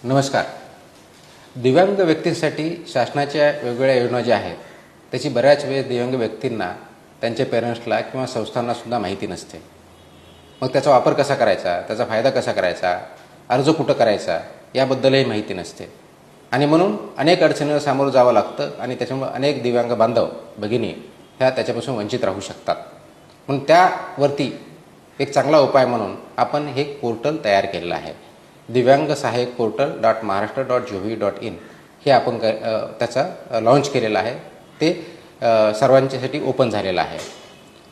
नमस्कार. दिव्यांग व्यक्तींसाठी शासनाच्या वेगवेगळ्या योजना ज्या आहेत त्याची बऱ्याच वेळेस दिव्यांग व्यक्तींना त्यांच्या पेरेंट्सला किंवा संस्थांनासुद्धा माहिती नसते. मग त्याचा वापर कसा करायचा, त्याचा फायदा कसा करायचा, अर्ज कुठं करायचा याबद्दलही माहिती नसते आणि म्हणून अनेक अडचणींना सामोरं जावं लागतं आणि त्याच्यामुळे अनेक दिव्यांग बांधव भगिनी ह्या त्याच्यापासून वंचित राहू शकतात. म्हणून त्यावरती एक चांगला उपाय म्हणून आपण हे पोर्टल तयार केलेलं आहे. दिव्यांग सहाय्यक पोर्टल .महाराष्ट्र.gov.in हे आपण त्याचा लॉन्च केलेलं आहे. ते सर्वांच्यासाठी ओपन झालेलं आहे.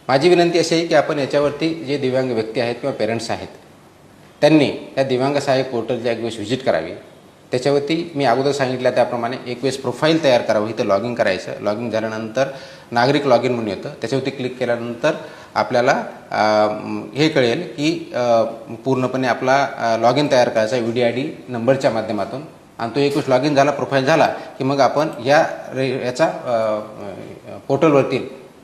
माझी विनंती अशी आहे की आपण याच्यावरती जे दिव्यांग व्यक्ती आहेत किंवा पेरेंट्स आहेत त्यांनी या दिव्यांग सहाय्यक पोर्टलची एक वेळेस व्हिजिट करावी. त्याच्यावरती मी अगोदर सांगितलं त्याप्रमाणे एक वेळेस प्रोफाईल तयार करावं. इथं लॉग इन करायचं. लॉग इन झाल्यानंतर नागरिक लॉग इन म्हणून येतं. त्याच्यावरती क्लिक केल्यानंतर आपल्याला हे कळेल की पूर्णपणे आपला लॉग इन तयार करायचा UDID नंबरच्या माध्यमातून आणि तो एक वेळेस लॉग इन झाला, प्रोफाईल झाला की मग आपण याचा पोर्टलवरती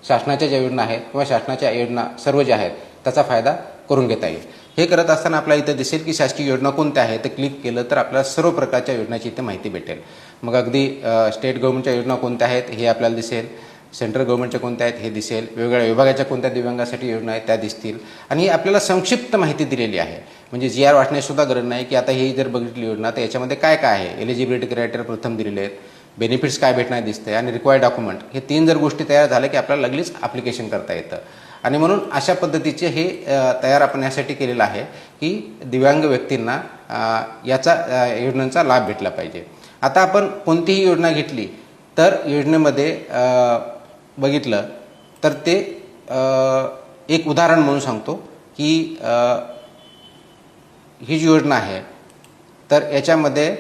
शासनाच्या ज्या योजना आहेत किंवा शासनाच्या योजना सर्व ज्या आहेत त्याचा फायदा करून घेता येईल. हे करत असताना आपल्याला इथं दिसेल की शासकीय योजना कोणत्या आहेत. ते क्लिक केलं तर आपल्याला सर्व प्रकारच्या योजनाची इथे माहिती भेटेल. मग अगदी स्टेट गव्हर्नमेंटच्या योजना कोणत्या आहेत हे आपल्याला दिसेल, सेंट्रल गव्हर्नमेंटच्या कोणत्या आहेत हे दिसेल, वेगवेगळ्या विभागाच्या कोणत्या दिव्यांगासाठी योजना आहेत त्या दिसतील आणि आपल्याला संक्षिप्त माहिती दिलेली आहे. म्हणजे GR वाचण्यासुद्धा गरज नाही की आता ही जर बघितली योजना तर याच्यामध्ये काय काय आहे. एलिजिबिलिटी क्रायटेरिया प्रथम दिलेले आहेत, बेनिफिट्स काय भेटणार दिसते आणि रिक्वायर्ड डॉक्युमेंट हे 3 जर गोष्टी तयार झाल्या की आपल्याला लगेच ॲप्लिकेशन करता येतं. आणि म्हणून अशा पद्धतीचे हे तयार आपण यासाठी केलेलं आहे की दिव्यांग व्यक्तींना याचा योजनांचा लाभ भेटला पाहिजे. आता आपण कोणतीही योजना घेतली तर योजनेमध्ये बघितलं तर ते एक उदाहरण म्हणून सांगतो की ही जी योजना आहे तर याच्यामध्ये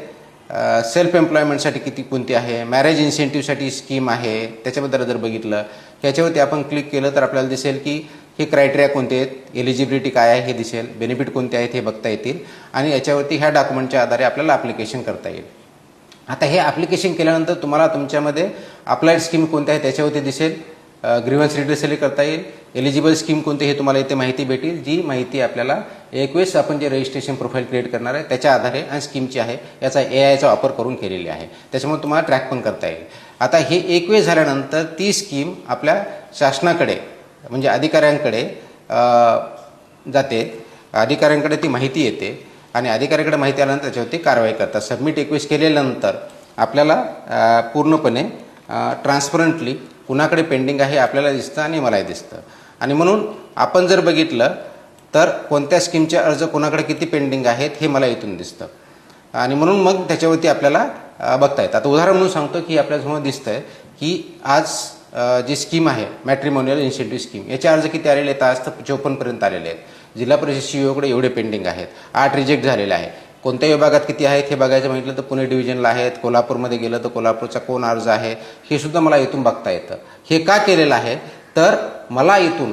सेल्फ एम्प्लॉयमेंटसाठी कोणती आहे, मॅरेज इन्सेंटिव्हसाठी स्कीम आहे, त्याच्याबद्दल जर बघितलं याच्यावरती आपण क्लिक केलं तर आपल्याला दिसेल की हे क्रायटेरिया कोणते आहेत, एलिजिबिलिटी काय आहे हे दिसेल, बेनिफिट कोणते आहेत हे बघता येतील आणि याच्यावरती ह्या डॉक्युमेंटच्या आधारे आपल्याला ॲप्लिकेशन करता येईल. आता हे ॲप्लिकेशन केल्यानंतर तुम्हाला तुमच्यामध्ये अप्लाइड स्कीम कोणत्या आहे त्याच्यावरती दिसेल, ग्रीव्हन्स रिड्रेसल करता येईल, एलिजिबल स्कीम कोणती हे तुम्हाला इथे माहिती भेटेल. जी माहिती आपल्याला एक वेळेस आपण जे रजिस्ट्रेशन प्रोफाईल क्रिएट करणार आहे त्याच्या आधारे आणि स्कीमची आहे याचा AIचा वापर करून केलेली आहे. त्याच्यामुळे तुम्हाला ट्रॅक पण करता येईल. आता हे एक वेळ झाल्यानंतर ती स्कीम आपल्या शासनाकडे म्हणजे अधिकाऱ्यांकडे जाते. अधिकाऱ्यांकडे ती माहिती येते आणि अधिकाऱ्याकडे माहिती आल्यानंतर त्याच्यावरती कारवाई करतात. सबमिट एक वेळेस केल्यानंतर आपल्याला पूर्णपणे ट्रान्सपरंटली कुणाकडे पेंडिंग आहे आपल्याला दिसतं आणि मलाही दिसतं. आणि म्हणून आपण जर बघितलं तर कोणत्या स्कीमचे अर्ज कोणाकडे किती पेंडिंग आहेत हे मला इथून दिसतं आणि म्हणून मग त्याच्यावरती आपल्याला बघता येतं. आता उदाहरण म्हणून सांगतो की आपल्यासमोर दिसतंय की आज जी स्कीम आहे मॅट्रिमोनियल इन्सेंटिव्ह स्कीम याचे अर्ज किती आलेले आहेत, आज तर 54 पर्यंत आलेले आहेत. जिल्हा परिषद CEOकडे एवढे पेंडिंग आहेत, 8 रिजेक्ट झालेले आहे. कोणत्या विभागात किती आहेत हे बघायचं म्हटलं तर पुणे डिव्हिजनला आहेत, कोल्हापूरमध्ये गेलं तर कोल्हापूरचा कोण अर्ज आहे हे सुद्धा मला इथून बघता येतं. हे का केलेलं आहे तर मला इथून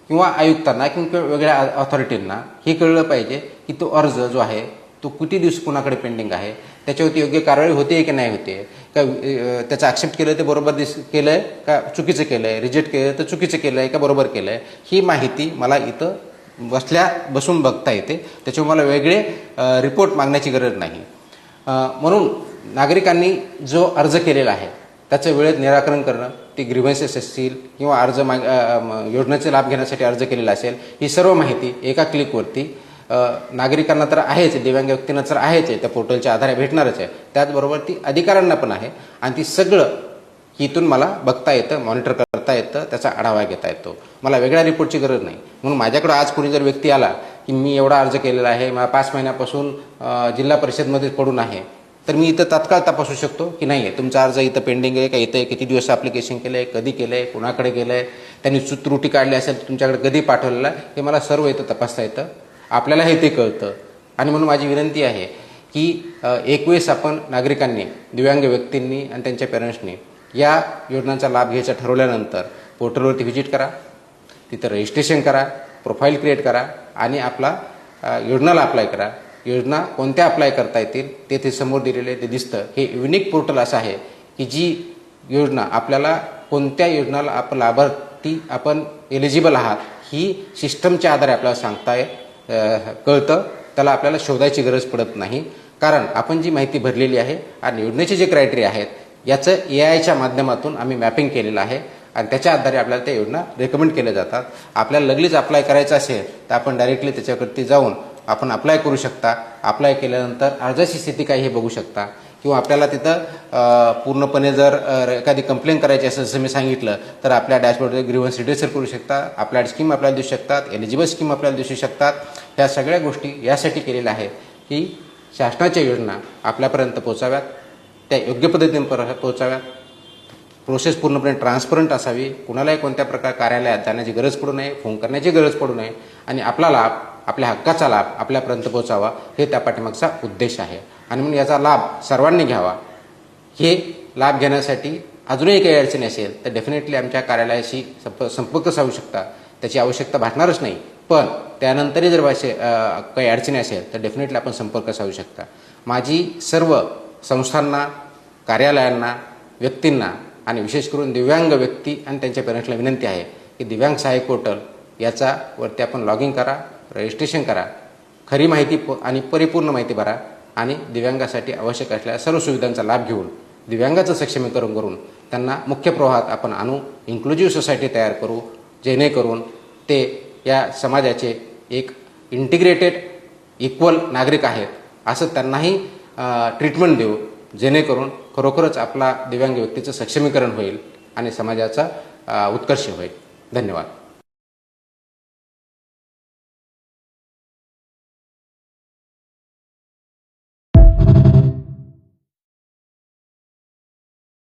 किंवा आयुक्तांना किंवा वेगळ्या अथॉरिटींना हे कळलं पाहिजे की तो अर्ज जो आहे तो किती दिवस कुणाकडे पेंडिंग आहे, त्याच्यावरती योग्य कारवाई होते की नाही होते, का त्याचं ॲक्सेप्ट केलं ते बरोबर केलं आहे का चुकीचं केलं आहे, रिजेक्ट केलं तर चुकीचं केलं आहे का बरोबर केलं आहे, ही माहिती मला इथं बसून बघता येते. त्याच्यामुळे मला वेगळे रिपोर्ट मागण्याची गरज नाही. म्हणून नागरिकांनी जो अर्ज केलेला आहे त्याचं वेळेत निराकरण करणं, ते ग्रीव्हन्सेस असतील किंवा योजनेचे लाभ घेण्यासाठी अर्ज केलेला असेल, ही सर्व माहिती एका क्लिकवरती नागरिकांना तर आहेच, दिव्यांग व्यक्तींना तर आहेच आहे, त्या पोर्टलच्या आधारे भेटणारच आहे. त्याचबरोबर ती अधिकाऱ्यांना पण आहे आणि ती सगळं इथून मला बघता येतं, मॉनिटर करता येतं, त्याचा आढावा घेता येतो. मला वेगळ्या रिपोर्टची गरज नाही. म्हणून माझ्याकडं आज कोणी जर व्यक्ती आला की मी एवढा अर्ज केलेला आहे, मला 5 महिन्यापासून जिल्हा परिषदमध्ये पडून आहे, तर मी इथं तात्काळ तपासू शकतो की नाही आहे तुमचा अर्ज इथं पेंडिंग आहे का, इथं किती दिवस ॲप्लिकेशन केलं आहे, कधी केलं आहे, कुणाकडे गेलं आहे, त्यांनी त्रुटी काढली असेल तर तुमच्याकडे कधी पाठवलेलं आहे, हे मला सर्व इथं तपासता येतं. आपल्याला हे ते कळतं. आणि म्हणून माझी विनंती आहे की एक वेळेस आपण नागरिकांनी, दिव्यांग व्यक्तींनी आणि त्यांच्या पेरेंट्सनी या योजनांचा लाभ घ्यायचा ठरवल्यानंतर पोर्टलवरती व्हिजिट करा, तिथं रजिस्ट्रेशन करा, प्रोफाईल क्रिएट करा आणि आपला योजनाला अप्लाय करा. योजना कोणत्या अप्लाय करता येतील ते समोर दिलेले ते दिसतं. हे युनिक पोर्टल असं आहे की जी योजना आपल्याला कोणत्या योजनाला आपण लाभार्थी आपण एलिजिबल आहात ही सिस्टमच्या आधारे आपल्याला सांगता कळतं. त्याला आपल्याला शोधायची गरज पडत नाही. कारण आपण जी माहिती भरलेली आहे आणि योजनेचे जे क्रायटेरिया आहेत याचं AI च्या माध्यमातून आम्ही मॅपिंग केलेलं आहे आणि त्याच्या आधारे आपल्याला त्या योजना रेकमेंड केल्या जातात. आपल्याला लगेच अप्लाय करायचं असेल तर आपण डायरेक्टली त्याच्यावरती जाऊन आपण अप्लाय करू शकता. अप्लाय केल्यानंतर अर्जाची स्थिती काय हे बघू शकता किंवा आपल्याला तिथं पूर्णपणे जर एखादी कंप्लेंट करायची असेल जसं मी सांगितलं तर आपल्या डॅशबोर्डवर ग्रीव्हन्स रिड्रेसल करू शकता. अप्लाइड स्कीम आपल्याला दिसू शकतात, एलिजिबल स्कीम आपल्याला दिसू शकतात. ह्या सगळ्या गोष्टी यासाठी केलेल्या आहेत की शासनाच्या योजना आपल्यापर्यंत पोहोचाव्यात, त्या योग्य पद्धतीने पोहोचाव्यात, प्रोसेस पूर्णपणे ट्रान्सपरंट असावी, कुणालाही कोणत्या प्रकार कार्यालयात जाण्याची गरज पडू नये, फोन करण्याची गरज पडू नये आणि आपला लाभ, आपल्या हक्काचा लाभ आपल्यापर्यंत पोहोचावा हे त्या पाठीमागचा उद्देश आहे. आणि म्हणून याचा लाभ सर्वांनी घ्यावा. हे लाभ घेण्यासाठी अजूनही काही अडचणी असेल तर डेफिनेटली आमच्या कार्यालयाशी संपर्क साधू शकता. त्याची आवश्यकता भासणारच नाही, पण त्यानंतरही जर काही अडचणी असेल तर डेफिनेटली आपण संपर्क साधू शकता. माझी सर्व संस्थांना, कार्यालयांना, व्यक्तींना आणि विशेष करून दिव्यांग व्यक्ती आणि त्यांच्या पेरेंट्सला विनंती आहे की दिव्यांग सहाय्यक पोर्टल याचा वरती आपण लॉग इन करा, रजिस्ट्रेशन करा, खरी माहिती आणि परिपूर्ण माहिती भरा आणि दिव्यांगासाठी आवश्यक असलेल्या सर्व सुविधांचा लाभ घेऊन दिव्यांगाचं सक्षमीकरण करून त्यांना मुख्य प्रवाहात आपण आणू, इन्क्लुझिव्ह सोसायटी तयार करू, जेणेकरून ते या समाजाचे एक इंटिग्रेटेड इक्वल नागरिक आहेत असं त्यांनाही ट्रीटमेंट देऊ, जेणेकरून खरोखरच आपला दिव्यांग व्यक्तीचं सक्षमीकरण होईल आणि समाजाचा उत्कर्ष होईल. धन्यवाद.